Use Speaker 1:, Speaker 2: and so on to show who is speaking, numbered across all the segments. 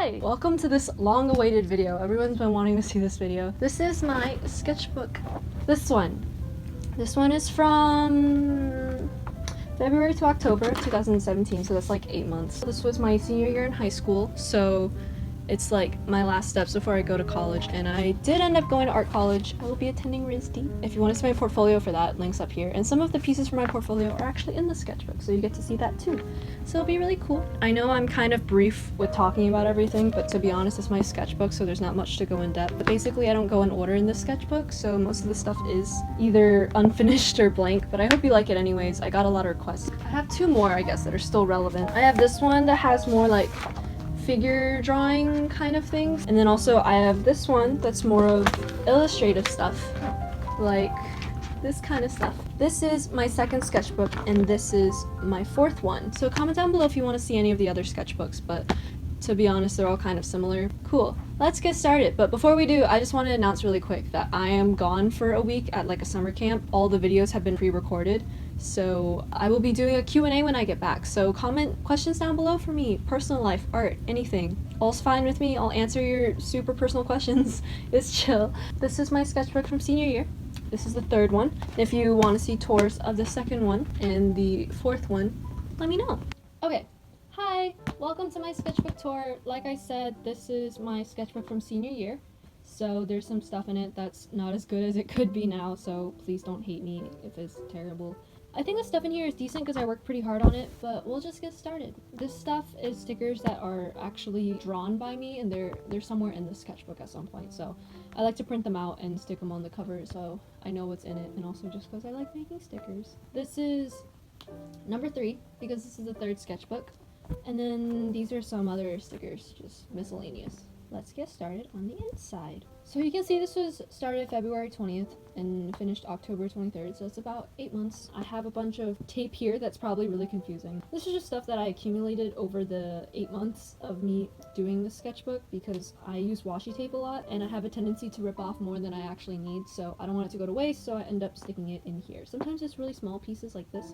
Speaker 1: Hi! Welcome to this long-awaited video. Everyone's been wanting to see this video. This is my sketchbook. This one. This one is from February to October 2017, so that's like 8 months. This was my senior year in high school, so it's like my last steps before I go to college, and I did end up going to art college. I will be attending RISD. If you want to see my portfolio for that, links up here. And some of the pieces for my portfolio are actually in the sketchbook, so you get to see that too. So it'll be really cool. I know I'm kind of brief with talking about everything, but to be honest, it's my sketchbook, so there's not much to go in depth. But basically, I don't go in order in this sketchbook, so most of the stuff is either unfinished or blank, but I hope you like it anyways. I got a lot of requests. I have two more, I guess, that are still relevant. I have this one that has more like figure drawing kind of things, and then also I have this one that's more of illustrative stuff, like this kind of stuff. This is my second sketchbook, and this is my fourth one. So comment down below if you want to see any of the other sketchbooks, but to be honest, they're all kind of similar. Cool. Let's get started. But before we do, I just want to announce really quick that I am gone for a week at like a summer camp. All the videos have been pre-recorded, so I will be doing a Q&A when I get back. So comment questions down below for me. Personal life, art, anything. All's fine with me. I'll answer your super personal questions. It's chill. This is my sketchbook from senior year. This is the third one. If you want to see tours of the second one and the fourth one, let me know. Okay. Hi, welcome to my sketchbook tour. Like I said, this is my sketchbook from senior year, so there's some stuff in it that's not as good as it could be now, so please don't hate me if it's terrible. I think the stuff in here is decent because I worked pretty hard on it, but we'll just get started. This stuff is stickers that are actually drawn by me, and they're somewhere in the sketchbook at some point, so I like to print them out and stick them on the cover so I know what's in it, and also just because I like making stickers. This is number 3 because this is the third sketchbook. And then these are some other stickers, just miscellaneous. Let's get started on the inside. So you can see this was started February 20th and finished October 23rd, so it's about 8 months. I have a bunch of tape here that's probably really confusing. This is just stuff that I accumulated over the 8 months of me doing this sketchbook because I use washi tape a lot and I have a tendency to rip off more than I actually need, so I don't want it to go to waste, so I end up sticking it in here. Sometimes it's really small pieces like this,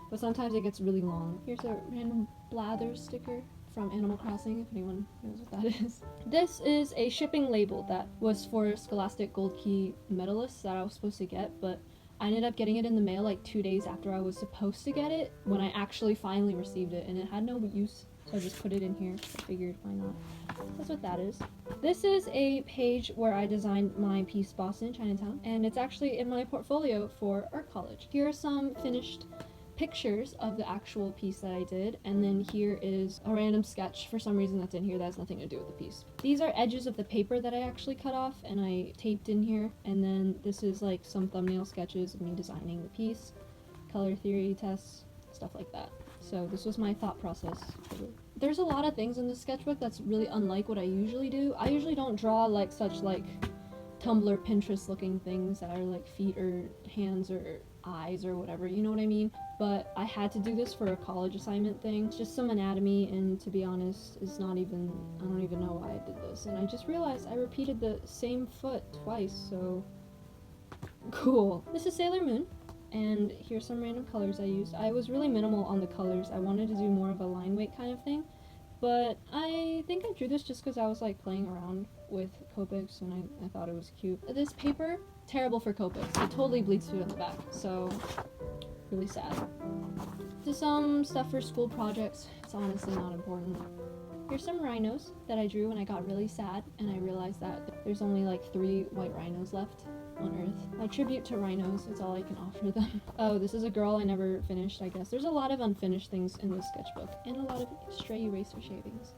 Speaker 1: but sometimes it gets really long. Here's a random blather sticker from Animal Crossing, if anyone knows what that is. This is a shipping label that was for Scholastic Gold Key medalists that I was supposed to get, but I ended up getting it in the mail like 2 days after I was supposed to get it when I actually finally received it, and it had no use, so I just put it in here. I figured, why not? That's what that is. This is a page where I designed my piece Boston Chinatown, and it's actually in my portfolio for art college. Here are some finished pictures of the actual piece that I did, and then here is a random sketch for some reason that's in here that has nothing to do with the piece. These are edges of the paper that I actually cut off and I taped in here, and then this is like some thumbnail sketches of me designing the piece, color theory tests, stuff like that. So this was my thought process. There's a lot of things in this sketchbook that's really unlike what I usually do. I usually don't draw like such like Tumblr, Pinterest looking things that are like feet or hands or eyes or whatever, you know what I mean? But I had to do this for a college assignment thing. It's just some anatomy, and to be honest, it's not even, I don't even know why I did this. And I just realized I repeated the same foot twice, so cool. This is Sailor Moon, and here's some random colors I used. I was really minimal on the colors. I wanted to do more of a line weight kind of thing, but I think I drew this just because I was like playing around with Copics and I thought it was cute. This paper, terrible for Copics. It totally bleeds through on the back, so really sad. This is some stuff for school projects. It's honestly not important. Here's some rhinos that I drew when I got really sad and I realized that there's only like 3 white rhinos left on Earth. My tribute to rhinos is all I can offer them. Oh, this is a girl I never finished, I guess. There's a lot of unfinished things in this sketchbook and a lot of stray eraser shavings.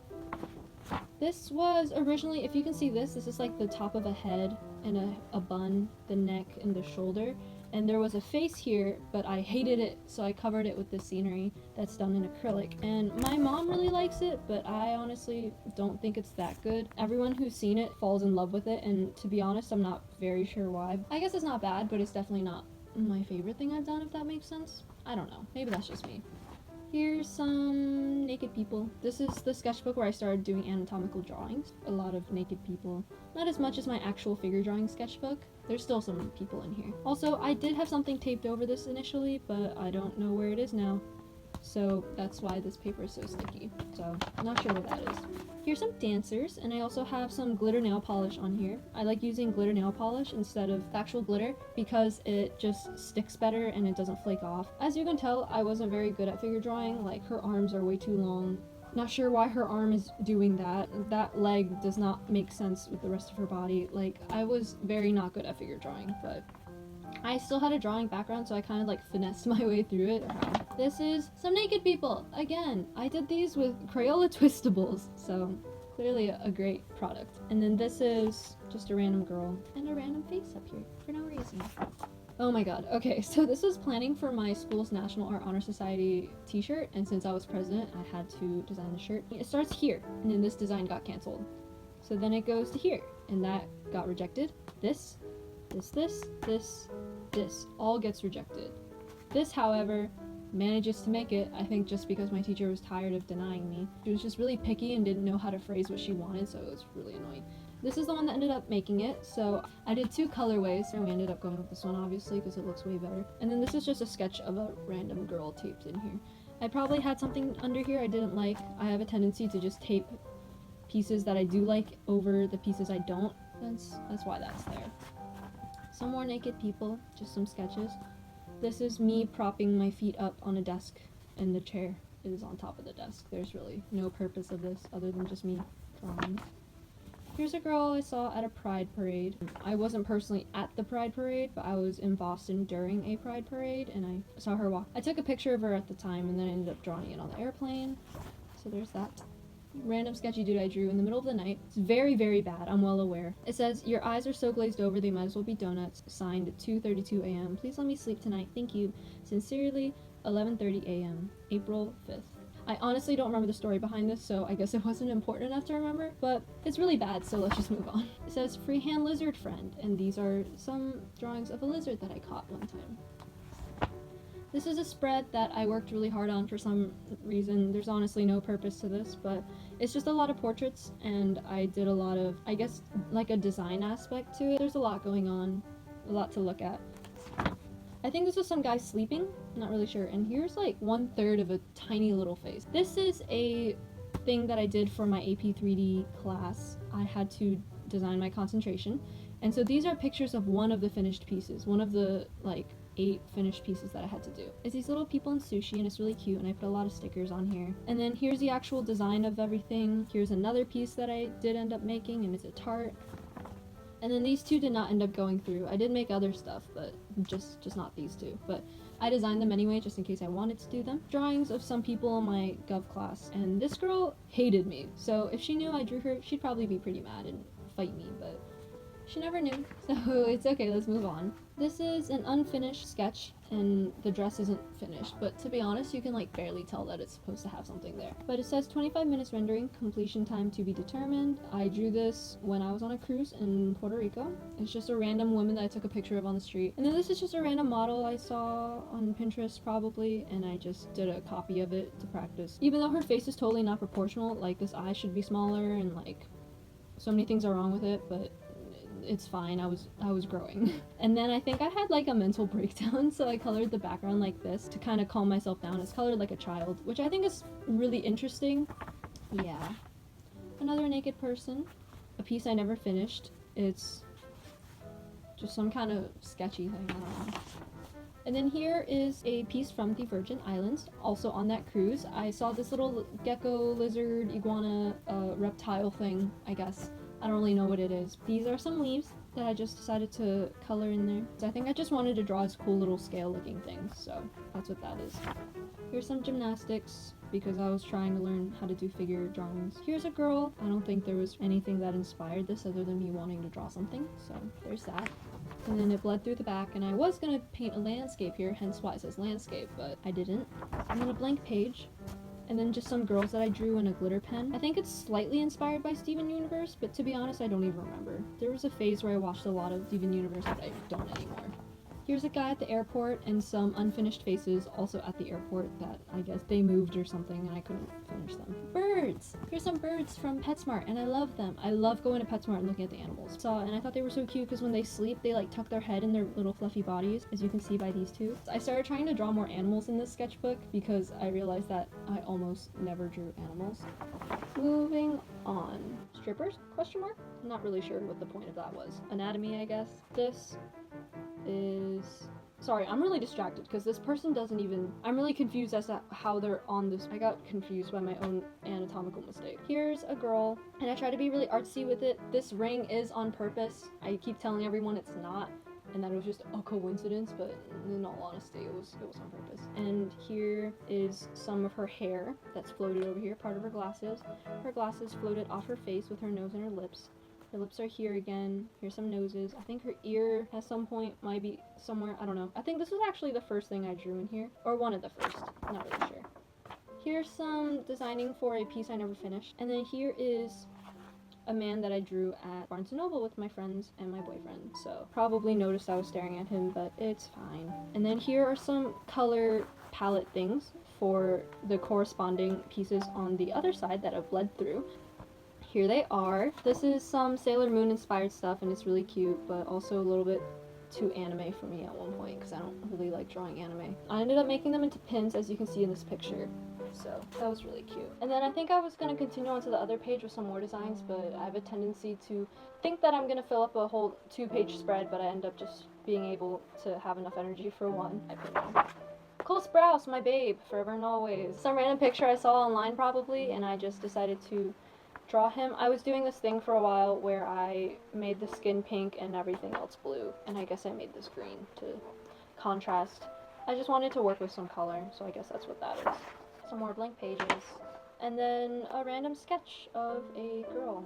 Speaker 1: This was originally, if you can see this is like the top of a head and a bun, the neck and the shoulder. And there was a face here, but I hated it, so I covered it with this scenery that's done in acrylic. And my mom really likes it, but I honestly don't think it's that good. Everyone who's seen it falls in love with it, and to be honest, I'm not very sure why. I guess it's not bad, but it's definitely not my favorite thing I've done, if that makes sense. I don't know. Maybe that's just me. Here's some naked people. This is the sketchbook where I started doing anatomical drawings. A lot of naked people. Not as much as my actual figure drawing sketchbook. There's still some people in here. Also, I did have something taped over this initially, but I don't know where it is now. so that's why this paper is so sticky. So not sure what that is. Here's some dancers, and I also have some glitter nail polish on here. I like using glitter nail polish instead of actual glitter because it just sticks better and it doesn't flake off. As you can tell, I wasn't very good at figure drawing. Like, her arms are way too long. Not sure why her arm is doing that. That leg does not make sense with the rest of her body. Like, I was very not good at figure drawing, but I still had a drawing background, so I kind of like finessed my way through it. This is some naked people. Again, I did these with Crayola Twistables, so clearly a great product. And then this is just a random girl and a random face up here for no reason. Oh my god. Okay, so this was planning for my school's National Art Honor Society t-shirt, and since I was president, I had to design the shirt. It starts here, and then this design got canceled. So then it goes to here, and that got rejected. This all gets rejected. This, however, manages to make it, I think just because my teacher was tired of denying me. She was just really picky and didn't know how to phrase what she wanted, so it was really annoying. This is the one that ended up making it, so I did 2 colorways, and we ended up going with this one, obviously, because it looks way better. And then this is just a sketch of a random girl taped in here. I probably had something under here I didn't like. I have a tendency to just tape pieces that I do like over the pieces I don't. That's why that's there. Some more naked people, just some sketches. This is me propping my feet up on a desk, and the chair is on top of the desk. There's really no purpose of this other than just me drawing. Here's a girl I saw at a pride parade. I wasn't personally at the pride parade, but I was in Boston during a pride parade, and I saw her walk. I took a picture of her at the time, and then I ended up drawing it on the airplane. So there's that. Random sketchy dude I drew in the middle of the night. It's very, very bad, I'm well aware. It says, "Your eyes are so glazed over they might as well be donuts." Signed 2:32 a.m. Please let me sleep tonight. Thank you. Sincerely, 11:30 a.m. April 5th. I honestly don't remember the story behind this, so I guess it wasn't important enough to remember, but it's really bad, so let's just move on. It says, "Freehand lizard friend," and these are some drawings of a lizard that I caught one time. This is a spread that I worked really hard on for some reason. There's honestly no purpose to this, but it's just a lot of portraits, and I did a lot of, I guess, like a design aspect to it. There's a lot going on, a lot to look at. I think this was some guy sleeping, not really sure, and here's like 1/3 of a tiny little face. This is a thing that I did for my AP 3D class. I had to design my concentration, and so these are pictures of one of the finished pieces, one of the like 8 finished pieces that I had to do. It's these little people in sushi, and it's really cute, and I put a lot of stickers on here. And then here's the actual design of everything. Here's another piece that I did end up making, and it's a tart. And then these 2 did not end up going through. I did make other stuff, but just not these 2. But I designed them anyway, just in case I wanted to do them. Drawings of some people in my gov class, and this girl hated me. So if she knew I drew her, she'd probably be pretty mad and fight me, but she never knew, so it's okay, let's move on. This is an unfinished sketch, and the dress isn't finished, but to be honest, you can like barely tell that it's supposed to have something there. But it says 25 minutes rendering, completion time to be determined. I drew this when I was on a cruise in Puerto Rico. It's just a random woman that I took a picture of on the street. And then this is just a random model I saw on Pinterest probably, and I just did a copy of it to practice. Even though her face is totally not proportional, like this eye should be smaller, and like so many things are wrong with it, but it's fine, I was growing. And then I think I had like a mental breakdown, so I colored the background like this to kind of calm myself down. It's colored like a child, which I think is really interesting. Yeah. Another naked person. A piece I never finished. It's just some kind of sketchy thing, I don't know. And then here is a piece from the Virgin Islands, also on that cruise. I saw this little gecko, lizard, iguana, reptile thing, I guess. I don't really know what it is. These are some leaves that I just decided to color in there. So I think I just wanted to draw this cool little scale looking things, so that's what that is. Here's some gymnastics, because I was trying to learn how to do figure drawings. Here's a girl. I don't think there was anything that inspired this other than me wanting to draw something, so there's that. And then it bled through the back, and I was gonna paint a landscape here, hence why it says landscape, but I didn't. And then a blank page. And then just some girls that I drew in a glitter pen. I think it's slightly inspired by Steven Universe, but to be honest, I don't even remember. There was a phase where I watched a lot of Steven Universe, but I don't anymore. Here's a guy at the airport and some unfinished faces also at the airport that I guess they moved or something and I couldn't finish them. Birds! Here's some birds from PetSmart and I love them. I love going to PetSmart and looking at the animals. And I thought they were so cute because when they sleep, they like tuck their head in their little fluffy bodies, as you can see by these two. I started trying to draw more animals in this sketchbook because I realized that I almost never drew animals. Moving on. Strippers? Question mark? I'm not really sure what the point of that was. Anatomy, I guess. This is... Sorry, I'm really distracted because this person doesn't even... I'm really confused as to how they're on this. I got confused by my own anatomical mistake. Here's a girl, and I try to be really artsy with it. This ring is on purpose. I keep telling everyone it's not, and that it was just a coincidence, but in all honesty, it was on purpose. And here is some of her hair that's floated over here, part of her glasses. Her glasses floated off her face with her nose and her lips. Her lips are here again. Here's some noses. I think her ear at some point might be somewhere. I don't know. I think this was actually the first thing I drew in here. Or one of the first. Not really sure. Here's some designing for a piece I never finished. And then here is a man that I drew at Barnes & Noble with my friends and my boyfriend. So probably noticed I was staring at him, but it's fine. And then here are some color palette things for the corresponding pieces on the other side that I've bled through. Here they are. This is some Sailor Moon inspired stuff and it's really cute, but also a little bit too anime for me at one point because I don't really like drawing anime. I ended up making them into pins, as you can see in this picture. So that was really cute. And then I think I was going to continue on to the other page with some more designs, but I have a tendency to think that I'm going to fill up a whole 2-page spread, but I end up just being able to have enough energy for one. I put one. Cole Sprouse, my babe, forever and always. Some random picture I saw online probably, and I just decided to draw him. I was doing this thing for a while where I made the skin pink and everything else blue, and I guess I made this green to contrast. I just wanted to work with some color, so I guess that's what that is. Some more blank pages, and then a random sketch of a girl.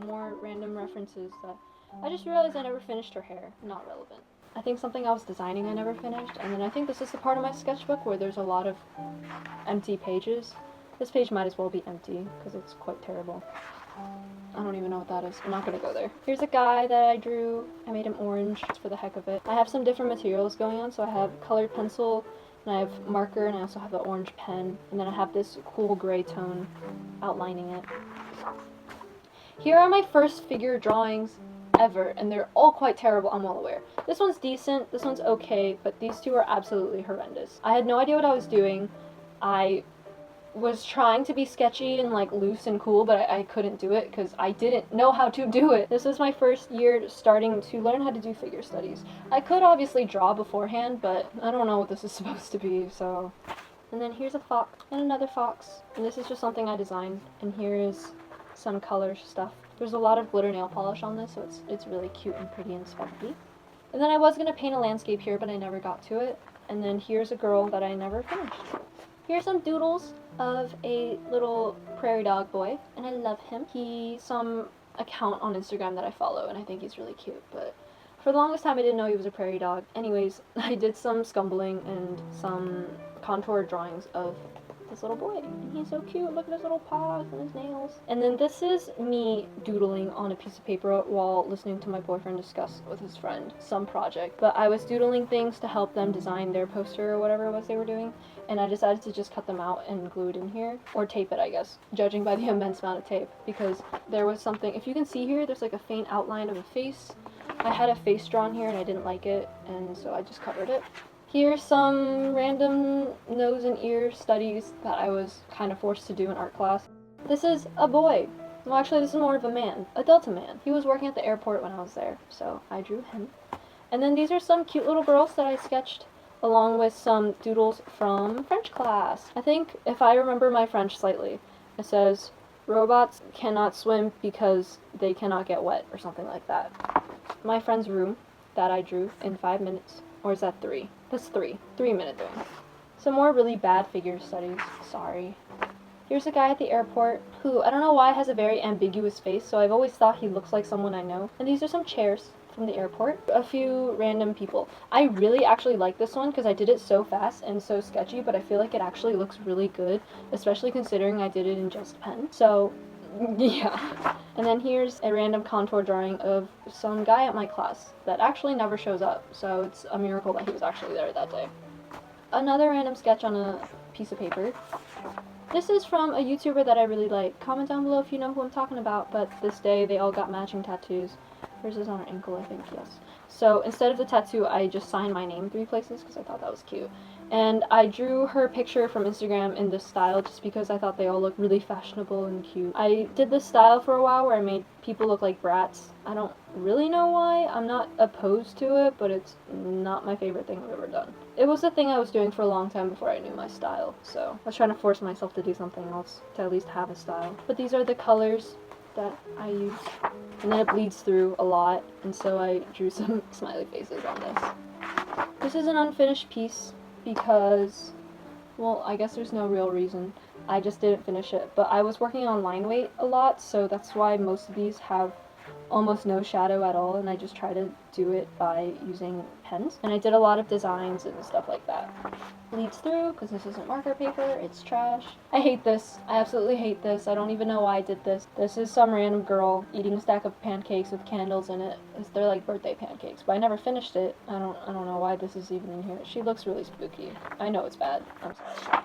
Speaker 1: More random references that I just realized I never finished her hair. Not relevant. I think something I was designing I never finished, and then I think this is the part of my sketchbook where there's a lot of empty pages. This page might as well be empty because it's quite terrible. I don't even know what that is. I'm not gonna go there. Here's a guy that I drew. I made him orange just for the heck of it. I have some different materials going on, so I have colored pencil, and I have marker, and I also have the orange pen, and then I have this cool gray tone outlining it. Here are my first figure drawings ever, and they're all quite terrible, I'm well aware. This one's decent, this one's okay, but these two are absolutely horrendous. I had no idea what I was doing. I was trying to be sketchy and like loose and cool, but I couldn't do it because I didn't know how to do it. This was my first year starting to learn how to do figure studies. I could obviously draw beforehand, but I don't know what this is supposed to be, so. And then here's a fox and another fox, and this is just something I designed, and here is some color stuff. There's a lot of glitter nail polish on this, so it's really cute and pretty and sparkly. And then I was gonna paint a landscape here, but I never got to it. And then here's a girl that I never finished. Here's some doodles of a little prairie dog boy, and I love him. He's some account on Instagram that I follow, and I think he's really cute, but for the longest time I didn't know he was a prairie dog. Anyways, I did some scumbling and some contour drawings of this little boy, and he's so cute. Look at his little paws and his nails. And then this is me doodling on a piece of paper while listening to my boyfriend discuss with his friend some project. But I was doodling things to help them design their poster or whatever it was they were doing, and I decided to just cut them out and glue it in here, or tape it, I guess, judging by the immense amount of tape, because there was something, if you can see here, there's like a faint outline of a face. I had a face drawn here and I didn't like it, and so I just covered it. Here's some random nose and ear studies that I was kind of forced to do in art class. This is a boy. Well, actually, this is more of a man, a Delta man. He was working at the airport when I was there, so I drew him. And then these are some cute little girls that I sketched along with some doodles from French class. I think, if I remember my French slightly, it says, robots cannot swim because they cannot get wet, or something like that. My friend's room that I drew in 5 minutes. Or is that 3? That's 3. 3-minute thing. Some more really bad figure studies. Sorry. Here's a guy at the airport who, I don't know why, has a very ambiguous face, so I've always thought he looks like someone I know. And these are some chairs from the airport. A few random people. I really actually like this one because I did it so fast and so sketchy, but I feel like it actually looks really good, especially considering I did it in just pen. So, yeah. And then here's a random contour drawing of some guy at my class that actually never shows up, so it's a miracle that he was actually there that day. Another random sketch on a piece of paper. This is from a YouTuber that I really like. Comment down below if you know who I'm talking about, but this day they all got matching tattoos. Hers is on her ankle, I think, yes. So instead of the tattoo, I just signed my name 3 places because I thought that was cute. And I drew her picture from Instagram in this style just because I thought they all looked really fashionable and cute. I did this style for a while where I made people look like brats. I don't really know why. I'm not opposed to it, but it's not my favorite thing I've ever done. It was a thing I was doing for a long time before I knew my style, so I was trying to force myself to do something else to at least have a style. But these are the colors that I use. And then it bleeds through a lot, and so I drew some smiley faces on this. This is an unfinished piece because, well, I guess there's no real reason. I just didn't finish it, but I was working on line weight a lot, so that's why most of these have almost no shadow at all, and I just try to do it by using pens. And I did a lot of designs and stuff like that. Bleeds through because this isn't marker paper, it's trash. I hate this. I absolutely hate this. I don't even know why I did this. This is some random girl eating a stack of pancakes with candles in it. They're like birthday pancakes, but I never finished it. I don't know why this is even in here. She looks really spooky. I know it's bad. I'm sorry.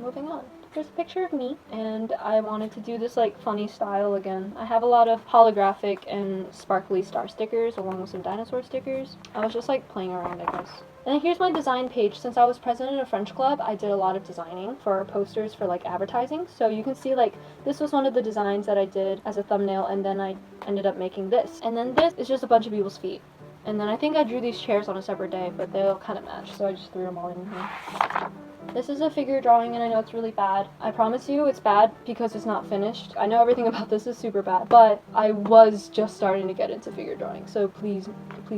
Speaker 1: Moving on. Here's a picture of me, and I wanted to do this like funny style again. I have a lot of holographic and sparkly star stickers along with some dinosaur stickers. I was just like playing around, I guess. And then here's my design page. Since I was president of French Club, I did a lot of designing for posters for like advertising. So you can see like this was one of the designs that I did as a thumbnail, and then I ended up making this. And then this is just a bunch of people's feet. And then I think I drew these chairs on a separate day, but they all kind of match, so I just threw them all in here. This is a figure drawing, and I know it's really bad. I promise you it's bad because it's not finished. I know everything about this is super bad, but I was just starting to get into figure drawing, so please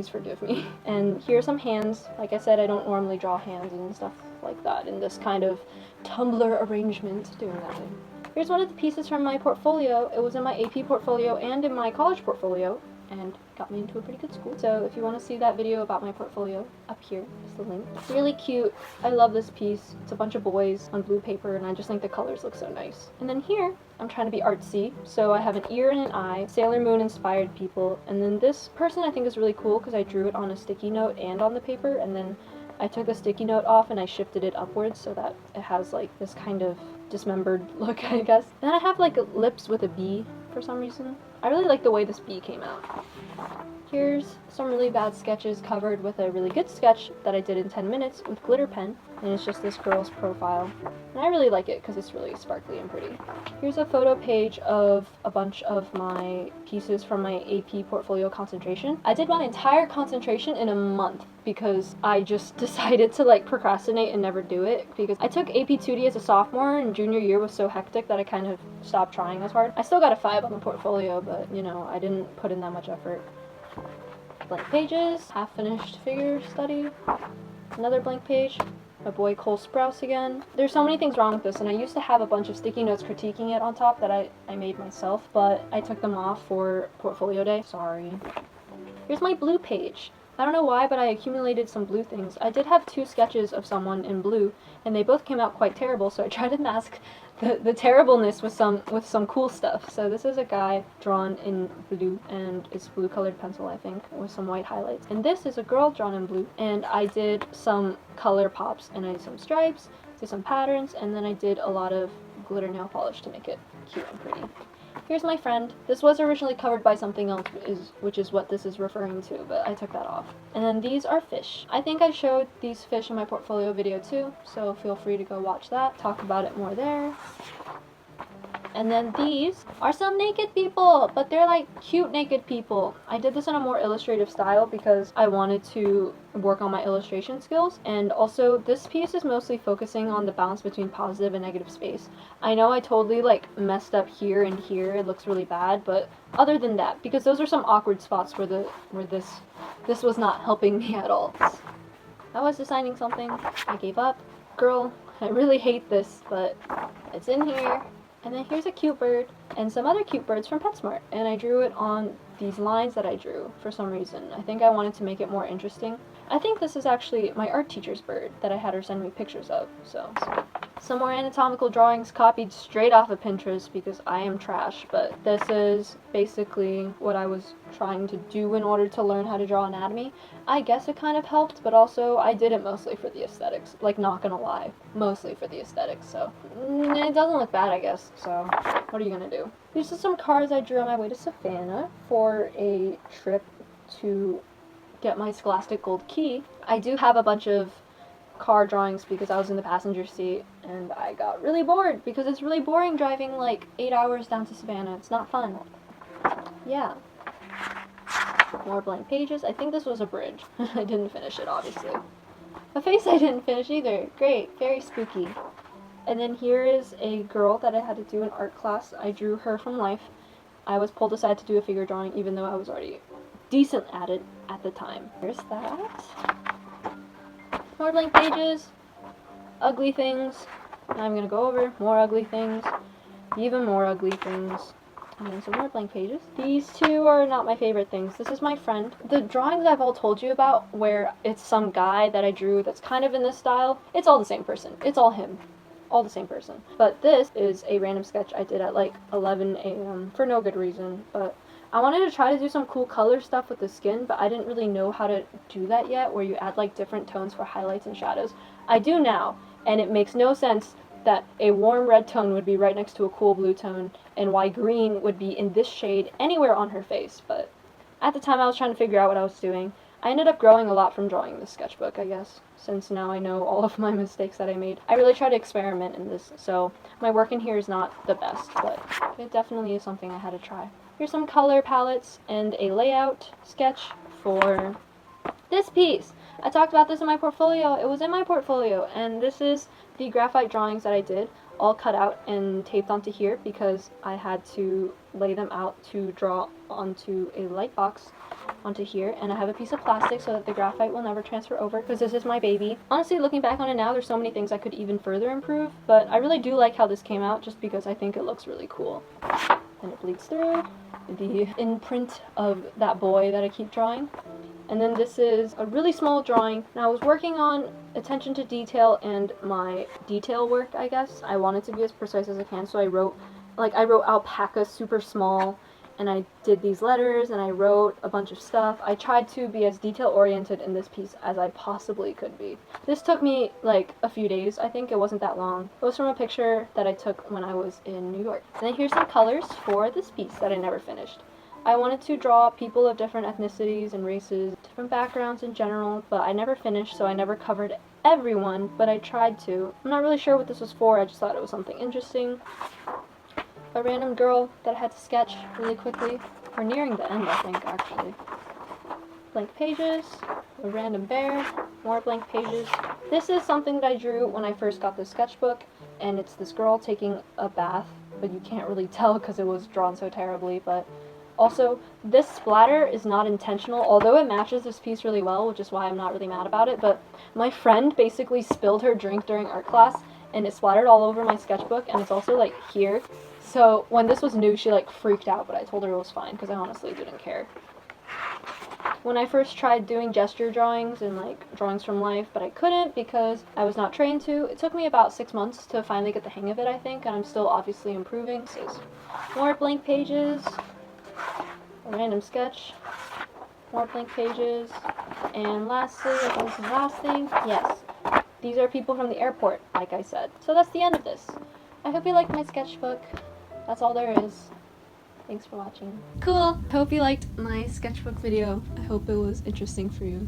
Speaker 1: forgive me. And here are some hands. Like I said, I don't normally draw hands and stuff like that in this kind of Tumblr arrangement, doing that thing. Here's one of the pieces from my portfolio. It was in my AP portfolio and in my college portfolio, and got me into a pretty good school. So if you want to see that video about my portfolio, up here is the link. It's really cute. I love this piece. It's a bunch of boys on blue paper, and I just think the colors look so nice. And then here, I'm trying to be artsy, so I have an ear and an eye, Sailor Moon inspired people, and then this person I think is really cool because I drew it on a sticky note and on the paper, and then I took the sticky note off and I shifted it upwards so that it has like this kind of dismembered look, I guess. Then I have like lips with a bee for some reason. I really like the way this bee came out. Here's some really bad sketches covered with a really good sketch that I did in 10 minutes with glitter pen, and it's just this girl's profile. And I really like it because it's really sparkly and pretty. Here's a photo page of a bunch of my pieces from my AP portfolio concentration. I did my entire concentration in a month because I just decided to like procrastinate and never do it, because I took AP 2D as a sophomore and junior year was so hectic that I kind of stopped trying as hard. I still got a 5 on the portfolio, but you know, I didn't put in that much effort. Blank pages, half finished figure study, another blank page, my boy Cole Sprouse again. There's so many things wrong with this, and I used to have a bunch of sticky notes critiquing it on top that I made myself, but I took them off for portfolio day. Sorry. Here's my blue page. I don't know why, but I accumulated some blue things. I did have 2 sketches of someone in blue, and they both came out quite terrible, so I tried to mask the terribleness with some cool stuff. So this is a guy drawn in blue, and it's blue colored pencil, I think, with some white highlights. And this is a girl drawn in blue, and I did some color pops, and I did some stripes, did some patterns, and then I did a lot of glitter nail polish to make it cute and pretty. Here's my friend. This was originally covered by something else, which is what this is referring to, but I took that off. And then these are fish. I think I showed these fish in my portfolio video too, so feel free to go watch that, talk about it more there. And then these are some naked people, but they're like cute naked people. I did this in a more illustrative style because I wanted to work on my illustration skills, and also this piece is mostly focusing on the balance between positive and negative space. I know I totally like messed up here and here, it looks really bad, but other than that, because those are some awkward spots where this was not helping me at all. I was designing something, I gave up. Girl, I really hate this, but it's in here. And then here's a cute bird and some other cute birds from PetSmart, and I drew it on these lines that I drew for some reason. I think I wanted to make it more interesting. I think this is actually my art teacher's bird that I had her send me pictures of, so. Some more anatomical drawings copied straight off of Pinterest because I am trash, but this is basically what I was trying to do in order to learn how to draw anatomy. I guess it kind of helped, but also I did it mostly for the aesthetics. Like, not gonna lie, mostly for the aesthetics, so. It doesn't look bad, I guess, so what are you gonna do? These are some cards I drew on my way to Savannah for a trip to get my Scholastic Gold Key. I do have a bunch of car drawings because I was in the passenger seat and I got really bored because it's really boring driving like 8 hours down to Savannah. It's not fun. Yeah. More blank pages. I think this was a bridge. I didn't finish it, obviously. A face I didn't finish either. Great. Very spooky. And then here is a girl that I had to do in art class. I drew her from life. I was pulled aside to do a figure drawing even though I was already decent at it at the time. Here's that. More blank pages, ugly things. I'm gonna go over more ugly things, even more ugly things, and then some more blank pages. These two are not my favorite things. This is my friend. The drawings I've all told you about, where it's some guy that I drew that's kind of in this style, it's all the same person. It's all him. All the same person. But this is a random sketch I did at like 11 a.m. for no good reason, but I wanted to try to do some cool color stuff with the skin, but I didn't really know how to do that yet, where you add like different tones for highlights and shadows. I do now, and it makes no sense that a warm red tone would be right next to a cool blue tone, and why green would be in this shade anywhere on her face, but at the time I was trying to figure out what I was doing. I ended up growing a lot from drawing this sketchbook, I guess, since now I know all of my mistakes that I made. I really try to experiment in this, so my work in here is not the best, but it definitely is something I had to try. Here's some color palettes and a layout sketch for this piece. I talked about this in my portfolio. It was in my portfolio, and this is the graphite drawings that I did, all cut out and taped onto here because I had to lay them out to draw onto a light box onto here, and I have a piece of plastic so that the graphite will never transfer over because this is my baby. Honestly, looking back on it now, there's so many things I could even further improve, but I really do like how this came out just because I think it looks really cool. And it bleeds through the imprint of that boy that I keep drawing. And then this is a really small drawing. Now I was working on attention to detail and my detail work, I guess. I wanted to be as precise as I can, so I wrote alpaca super small, and I did these letters, and I wrote a bunch of stuff. I tried to be as detail-oriented in this piece as I possibly could be. This took me like a few days, I think. It wasn't that long. It was from a picture that I took when I was in New York. And then here's some colors for this piece that I never finished. I wanted to draw people of different ethnicities and races, different backgrounds in general, but I never finished, so I never covered everyone, but I tried to. I'm not really sure what this was for, I just thought it was something interesting. A random girl that I had to sketch really quickly. We're nearing the end, I think, actually. Blank pages, a random bear, more blank pages. This is something that I drew when I first got the sketchbook, and it's this girl taking a bath, but you can't really tell because it was drawn so terribly, but also, this splatter is not intentional, although it matches this piece really well, which is why I'm not really mad about it, but my friend basically spilled her drink during art class, and it splattered all over my sketchbook, and it's also, like, here. So, when this was new, she, like, freaked out, but I told her it was fine, because I honestly didn't care. When I first tried doing gesture drawings and, like, drawings from life, but I couldn't because I was not trained to, it took me about 6 months to finally get the hang of it, I think, and I'm still obviously improving. This is more blank pages, a random sketch, more blank pages, and lastly, I think this is the last thing, yes, these are people from the airport, like I said. So that's the end of this. I hope you liked my sketchbook. That's all there is. Thanks for watching. Cool! I hope you liked my sketchbook video. I hope it was interesting for you.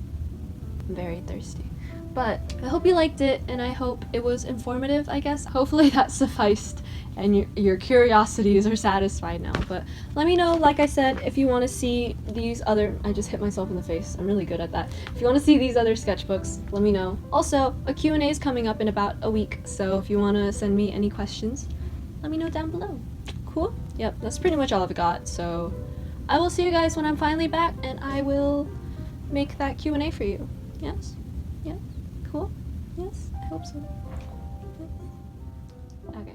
Speaker 1: I'm very thirsty. But I hope you liked it, and I hope it was informative, I guess. Hopefully that sufficed, and your curiosities are satisfied now. But let me know, like I said, if you want to see these other... I just hit myself in the face. I'm really good at that. If you want to see these other sketchbooks, let me know. Also, a Q&A is coming up in about a week, so if you want to send me any questions, let me know down below. Cool? Yep, that's pretty much all I've got, so I will see you guys when I'm finally back, and I will make that Q&A for you. Yes? Yes? Cool? Yes? I hope so. Yes. Okay.